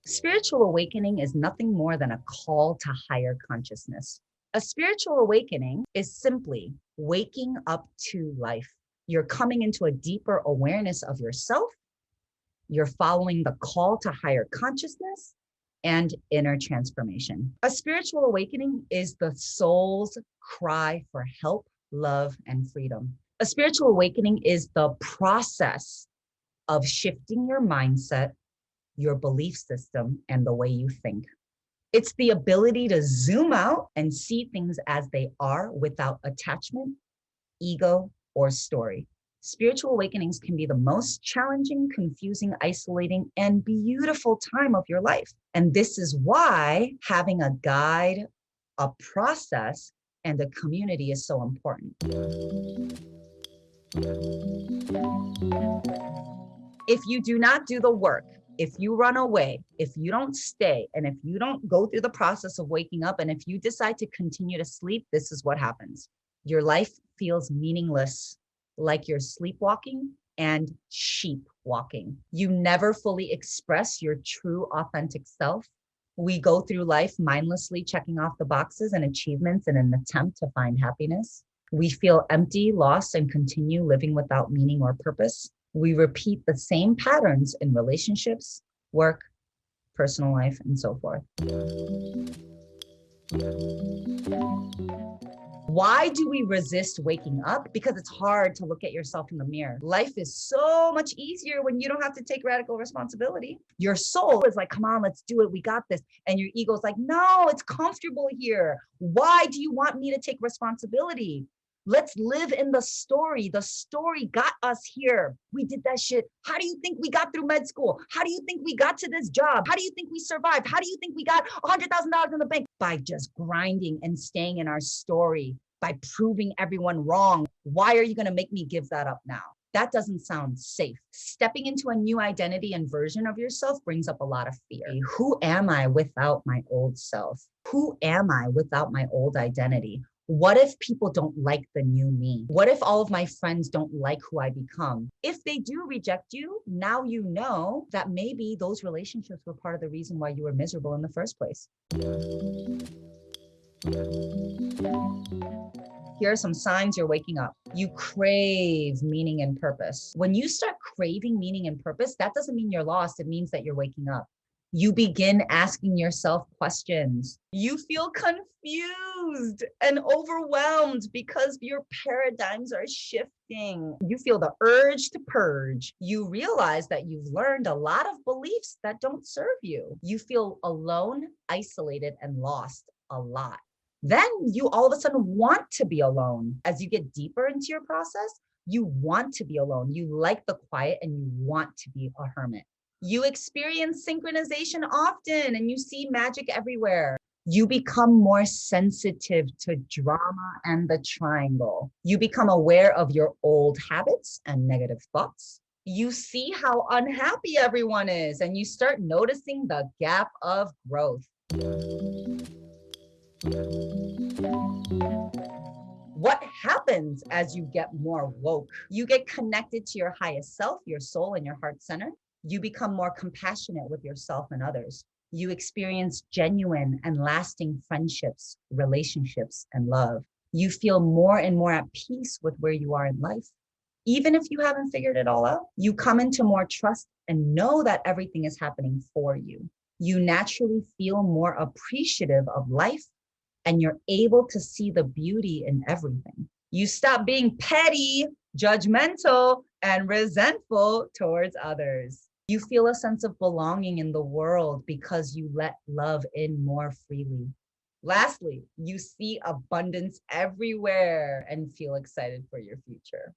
Spiritual awakening is nothing more than a call to higher consciousness. A spiritual awakening is simply waking up to life. You're coming into a deeper awareness of yourself. You're following the call to higher consciousness and inner transformation. A spiritual awakening is the soul's cry for help, love, and freedom. A spiritual awakening is the process of shifting your mindset, your belief system, and the way you think. It's the ability to zoom out and see things as they are without attachment, ego, or story. Spiritual awakenings can be the most challenging, confusing, isolating, and beautiful time of your life. And this is why having a guide, a process, and a community is so important. If you do not do the work, if you run away, if you don't stay, and if you don't go through the process of waking up, and if you decide to continue to sleep, this is what happens. Your life feels meaningless, like you're sleepwalking and sheep walking. You never fully express your true, authentic self. We go through life mindlessly checking off the boxes and achievements in an attempt to find happiness. We feel empty, lost, and continue living without meaning or purpose. We repeat the same patterns in relationships, work, personal life, and so forth. Why do we resist waking up? Because it's hard to look at yourself in the mirror. Life is so much easier when you don't have to take radical responsibility. Your soul is like, come on, let's do it. We got this. And your ego is like, no, it's comfortable here. Why do you want me to take responsibility? Let's live in the story. The story got us here. We did that shit. How do you think we got through med school? How do you think we got to this job? How do you think we survived? How do you think we got $100,000 in the bank? By just grinding and staying in our story, by proving everyone wrong. Why are you going to make me give that up now? That doesn't sound safe. Stepping into a new identity and version of yourself brings up a lot of fear. Who am I without my old self? Who am I without my old identity? What if people don't like the new me? What if all of my friends don't like who I become? If they do reject you, now you know that maybe those relationships were part of the reason why you were miserable in the first place. Here are some signs you're waking up. You crave meaning and purpose. When you start craving meaning and purpose, that doesn't mean you're lost. It means that you're waking up. You begin asking yourself questions. You feel confused and overwhelmed because your paradigms are shifting. You feel the urge to purge. You realize that you've learned a lot of beliefs that don't serve you. You feel alone, isolated, and lost a lot. Then you all of a sudden want to be alone. As you get deeper into your process, you want to be alone. You like the quiet and you want to be a hermit. You experience synchronization often and you see magic everywhere. You become more sensitive to drama and the triangle. You become aware of your old habits and negative thoughts. You see how unhappy everyone is and you start noticing the gap of growth. What happens as you get more woke? You get connected to your highest self, your soul, and your heart center. You become more compassionate with yourself and others. You experience genuine and lasting friendships, relationships, and love. You feel more and more at peace with where you are in life. Even if you haven't figured it all out, you come into more trust and know that everything is happening for you. You naturally feel more appreciative of life and you're able to see the beauty in everything. You stop being petty, judgmental, and resentful towards others. You feel a sense of belonging in the world because you let love in more freely. Lastly, you see abundance everywhere and feel excited for your future.